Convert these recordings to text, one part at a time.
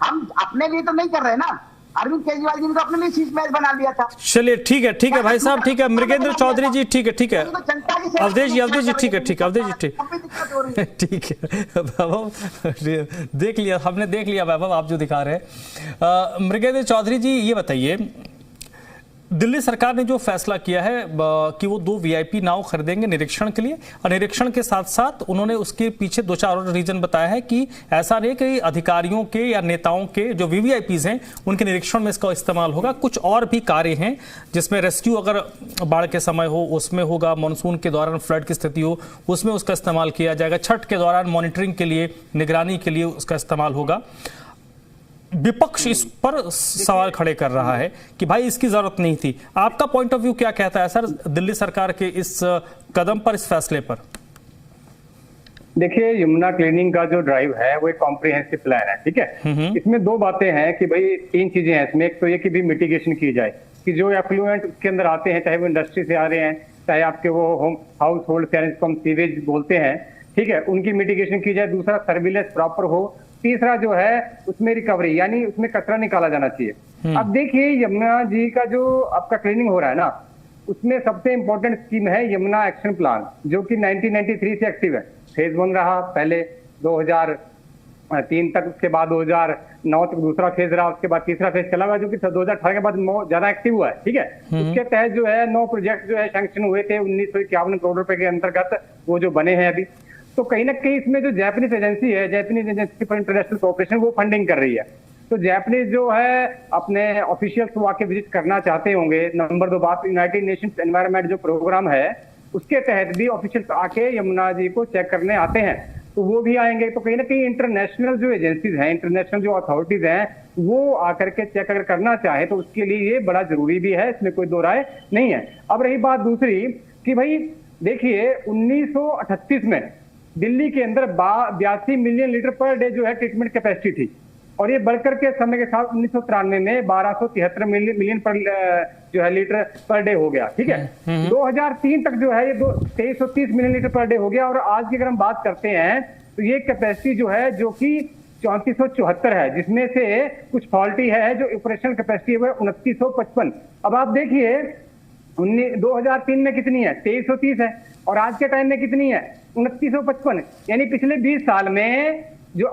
हम अपने लिए तो नहीं कर रहे ना, अरविंद केजरीवाल जी ने तो अपने लिए शीश महल बना लिया था। चलिए ठीक है भाई साहब, ठीक है मृगेंद्र चौधरी जी, ठीक है अवधेश जी ठीक है अवधेश जी ठीक है वैभव, देख लिया हमने, देख लिया वैभव आप जो दिखा रहे हैं। मृगेंद्र चौधरी जी ये बताइए, दिल्ली सरकार ने जो फैसला किया है कि वो 2 वीआईपी नाव खरीदेंगे निरीक्षण के लिए, और निरीक्षण के साथ साथ उन्होंने उसके पीछे 2-4 और रीजन बताया है कि ऐसा नहीं कि अधिकारियों के या नेताओं के जो वीवीआईपीज हैं उनके निरीक्षण में इसका इस्तेमाल होगा, कुछ और भी कार्य हैं जिसमें रेस्क्यू अगर बाढ़ के समय हो उसमें होगा, मानसून के दौरान फ्लड की स्थिति हो उसमें उसका इस्तेमाल किया जाएगा, छठ के दौरान मॉनिटरिंग के लिए, निगरानी के लिए उसका इस्तेमाल होगा। विपक्ष इस पर सवाल खड़े कर रहा है कि भाई इसकी जरूरत नहीं थी। आपका पॉइंट ऑफ व्यू क्या कहता है सर दिल्ली सरकार के इस कदम पर, इस फैसले पर? देखिए, यमुना क्लीनिंग का जो ड्राइव है वो एक कॉम्प्रिहेंसिव प्लान है, ठीक है। इसमें 2 बातें हैं कि भाई 3 चीजें हैं इसमें। एक तो ये कि भी मिटिगेशन की जाए कि जो एफ्लुएंट उसके अंदर आते हैं, चाहे वो इंडस्ट्री से आ रहे हैं, चाहे आपके वो होम हाउस होल्ड से हम सीवेज बोलते हैं, ठीक है, उनकी मिटिगेशन की जाए। दूसरा, सर्विलेंस प्रॉपर हो। तीसरा जो है उसमें रिकवरी, यानी उसमें कचरा निकाला जाना चाहिए। अब देखिए, यमुना जी का जो आपका क्लीनिंग हो रहा है ना, उसमें सबसे इंपॉर्टेंट स्कीम है यमुना एक्शन प्लान, जो कि 1993 से एक्टिव है। फेज 1 रहा पहले 2003 तक, उसके बाद 2009 तक दूसरा फेज रहा, उसके बाद तीसरा फेज चला हुआ जो कि 2018 के बाद ज्यादा एक्टिव हुआ है, ठीक है। उसके तहत जो है 9 प्रोजेक्ट जो है सैंक्शन हुए थे 1951 करोड़ रुपए के अंतर्गत, वो जो बने हैं अभी। तो कहीं ना कहीं इसमें जो जापानीज एजेंसी है, Japanese agency for international cooperation, वो फंडिंग कर रही है। तो जापानीज जो है अपने ऑफिशियल्स को आके विजिट करना चाहते होंगे। नंबर 2 बात, यूनाइटेड नेशंस एनवायरनमेंट जो प्रोग्राम है उसके तहत भी ऑफिशियल्स आके यमुना जी को चेक करने आते हैं, तो वो भी आएंगे। तो कहीं ना कहीं इंटरनेशनल जो एजेंसीज हैं, इंटरनेशनल जो अथॉरिटीज हैं, वो आकर के चेक अगर करना चाहे तो उसके लिए ये बड़ा जरूरी भी है, इसमें कोई दो राय नहीं है। अब रही बात दूसरी कि भाई देखिए, 1938 में दिल्ली के अंदर 82 मिलियन लीटर पर डे जो है ट्रीटमेंट कैपेसिटी थी, और ये बढ़कर के समय के साथ 1993 में 1273 मिलियन पर जो है लीटर पर डे हो गया, ठीक है। 2003 तक जो है ये 2330 मिलियन लीटर पर डे हो गया। और आज की अगर हम बात करते हैं तो ये कैपेसिटी जो है जो कि 3474 है, जिसमें से कुछ फॉल्टी है, जो ऑपरेशनल कैपेसिटी है वो 2955। अब आप देखिए 2003 में कितनी है, 2330 है, और आज के टाइम में कितनी है, 2955। यानी पिछले 20 साल में जो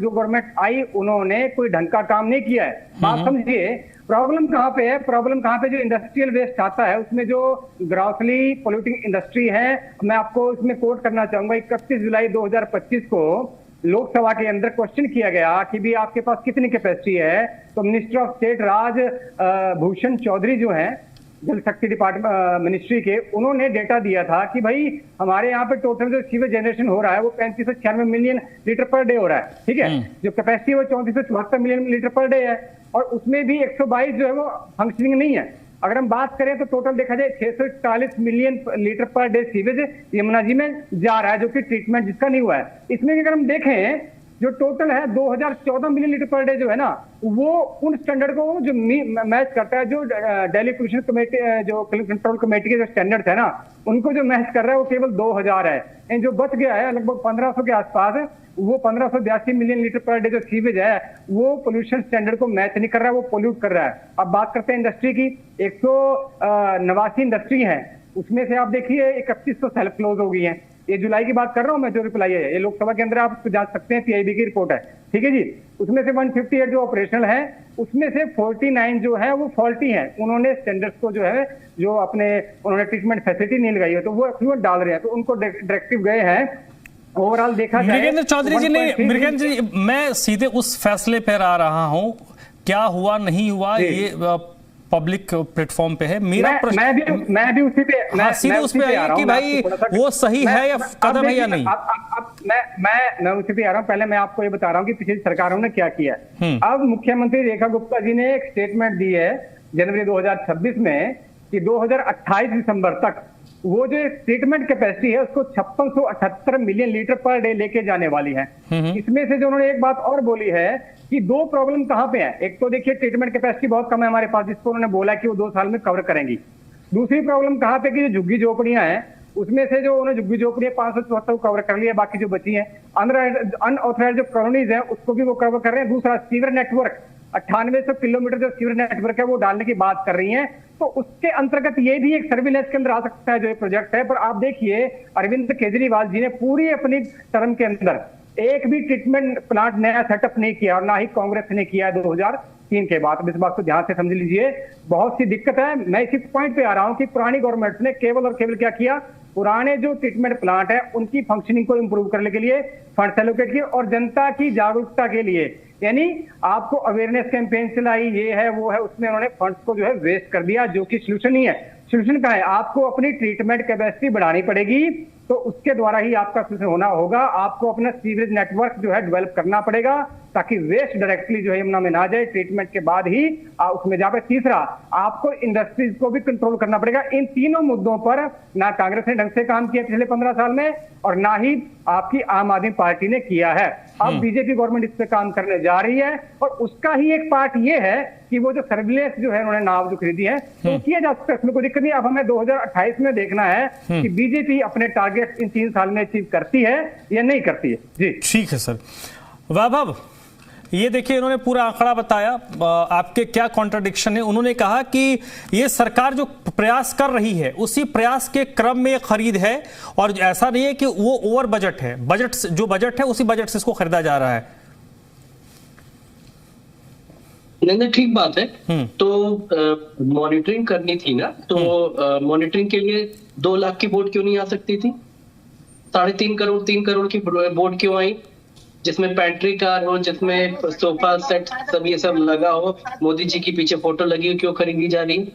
गवर्नमेंट आई, उन्होंने कोई ढंग का काम नहीं किया है। बात समझिए, प्रॉब्लम कहाँ पे है? प्रॉब्लम कहाँ पे, जो इंडस्ट्रियल वेस्ट आता है उसमें जो ग्रॉसली पोल्यूटिंग इंडस्ट्री है। मैं आपको इसमें कोट करना चाहूंगा, 31 जुलाई 2025 को लोकसभा के अंदर क्वेश्चन किया गया कि भी आपके पास कितनी कैपेसिटी है, तो मिनिस्टर ऑफ स्टेट राज भूषण चौधरी जो है जल शक्ति डिपार्टमेंट मिनिस्ट्री के, उन्होंने डेटा दिया था कि भाई हमारे यहाँ पे टोटल जो सीवेज जनरेशन हो रहा है वो 3596 मिलियन लीटर पर डे हो रहा है, ठीक है। जो कैपेसिटी है वो 3474 मिलियन लीटर पर डे है, और उसमें भी 122 जो है वो फंक्शनिंग नहीं है। अगर हम बात करें तो टोटल देखा जाए 641 million litre per day sewage Yamuna ji में जा रहा है, जो कि ट्रीटमेंट जिसका नहीं हुआ है। इसमें अगर हम देखें जो टोटल है 2014 मिलियन लीटर पर डे जो है ना, वो उन स्टैंडर्ड को जो मैच करता है, जो दिल्ली पोल्यूशन कमेटी, जो कंट्रोल कमेटी के जो स्टैंडर्ड्स है ना, उनको जो मैच कर रहा है वो केवल 2000 है। जो बच गया है लगभग 1500 के आसपास है, वो 1582 मिलियन लीटर पर डे जो सीवेज है वो पोल्यूशन स्टैंडर्ड को मैच नहीं कर रहा है, वो पोल्यूट कर रहा है। अब बात करते हैं इंडस्ट्री की, 189 इंडस्ट्री है, उसमें से आप देखिए 3100 सेल्फ क्लोज हो गई है। ये जुलाई की बात कर रहा हूं मैं, जो रिप्लाई है ये लोकसभा के अंदर आप जांच सकते हैं, पीआईबी की रिपोर्ट है, ठीक है जी। उसमें से 158 जो ऑपरेशनल है, उसमें से 49 जो है वो फॉल्टी है। उन्होंने स्टैंडर्ड्स को जो है, जो अपने उन्होंने ट्रीटमेंट फैसिलिटी नहीं लगाई है, तो वो एफ्लुएंट डाल रहे हैं, तो उनको डायरेक्टिव गए हैं। ओवरऑल देखा जाए, मृगेंद्र चौधरी जी ने, मृगेंद्र जी मैं सीधे उस फैसले पर आ रहा हूं, क्या हुआ नहीं हुआ ये पब्लिक प्लेटफॉर्म पे है। मेरा प्रश्न मैं भी उसी पे, हाँ, सीधे उस पे आइए कि भाई वो सही है या कदम है या नहीं। मैं उसी पे आ रहा हूँ। पहले मैं आपको ये बता रहा हूँ कि पिछली सरकारों ने क्या किया है। अब मुख्यमंत्री रेखा गुप्ता जी ने एक स्टेटमेंट दी है जनवरी 2026 में कि 2028 दिसंबर तक वो जो ट्रीटमेंट कैपेसिटी है उसको 5678 मिलियन लीटर पर डे लेके जाने वाली है। इसमें से जो उन्होंने एक बात और बोली है कि 2 प्रॉब्लम कहां पे है। एक तो देखिए ट्रीटमेंट कैपेसिटी बहुत कम है हमारे पास, जिसको उन्होंने बोला कि वो 2 साल में कवर करेंगी। दूसरी प्रॉब्लम कहां पे कि जो झुग्गी झोपड़ियां हैं उसमें से जो उन्होंने झुग्गी झोपड़ी 574 कवर कर लिया, बाकी जो बची है अनऑथराइज जो कॉलोनीज है उसको भी वो कवर कर रहे हैं। दूसरा सीवर नेटवर्क 9800 किलोमीटर जो सीवर नेटवर्क है वो डालने की बात कर रही हैं, तो उसके अंतर्गत ये भी एक सर्विलेंस के अंदर आ सकता है जो ये प्रोजेक्ट है। पर आप देखिए अरविंद केजरीवाल जी ने पूरी अपनी टर्म के अंदर एक भी ट्रीटमेंट प्लांट नया सेटअप नहीं किया और ना ही कांग्रेस ने किया 2003 के बाद। इस बात को ध्यान से समझ लीजिए, बहुत सी दिक्कत है। मैं इसी पॉइंट पे आ रहा हूं कि पुरानी गवर्नमेंट ने केवल और केवल क्या किया, पुराने जो ट्रीटमेंट प्लांट है उनकी फंक्शनिंग को इंप्रूव करने के लिए फंड्स एलोकेट किए और जनता की जागरूकता के लिए, यानी आपको अवेयरनेस कैंपेन चलाई, ये है वो है, उसमें उन्होंने फंड्स को जो है वेस्ट कर दिया, जो कि सोल्यूशन नहीं है। सोल्यूशन क्या है, आपको अपनी ट्रीटमेंट कैपेसिटी बढ़ानी पड़ेगी, तो उसके द्वारा ही आपका सोल्यूशन होना होगा। आपको अपना सीवरेज नेटवर्क जो है डेवलप करना पड़ेगा ताकि वेस्ट डायरेक्टली जो है यमुना में ना जाए, ट्रीटमेंट के बाद ही उसमें जा पाए। तीसरा, आपको इंडस्ट्रीज को भी कंट्रोल करना पड़ेगा। इन तीनों मुद्दों पर ना कांग्रेस ने ढंग से काम किया पिछले 15 साल में और ना ही आपकी आम आदमी पार्टी ने किया है। अब बीजेपी गवर्नमेंट इस पे काम करने जा रही है और उसका ही एक पार्ट ये है कि वो जो सर्विलेंस जो है उन्होंने नाव जो खरीदी है तो किया जा सकता है, इसमें कोई दिक्कत नहीं। अब हमें 2028 में देखना है कि बीजेपी अपने टारगेट इन 3 साल में अचीव करती है या नहीं करती है। जी ठीक है सर। वैभव, ये देखिए इन्होंने पूरा आंकड़ा बताया, आपके क्या कॉन्ट्रडिक्शन है। उन्होंने कहा कि ये सरकार जो प्रयास कर रही है उसी प्रयास के क्रम में खरीद है और ऐसा नहीं है कि वो ओवर बजट है, बजट जो बजट है उसी बजट से इसको खरीदा जा रहा है। नहीं, ठीक बात है। तो मॉनिटरिंग करनी थी ना, तो मॉनिटरिंग के लिए 2 लाख की बोट क्यों नहीं आ सकती थी? 3.5 करोड़ 3 करोड़ की बोट क्यों आई, जिसमें पेंट्री कार हो, जिसमें सोफा सेट सब ये सब लगा हो, मोदी जी की पीछे फोटो लगी हो, क्यों खरीदी जा रही?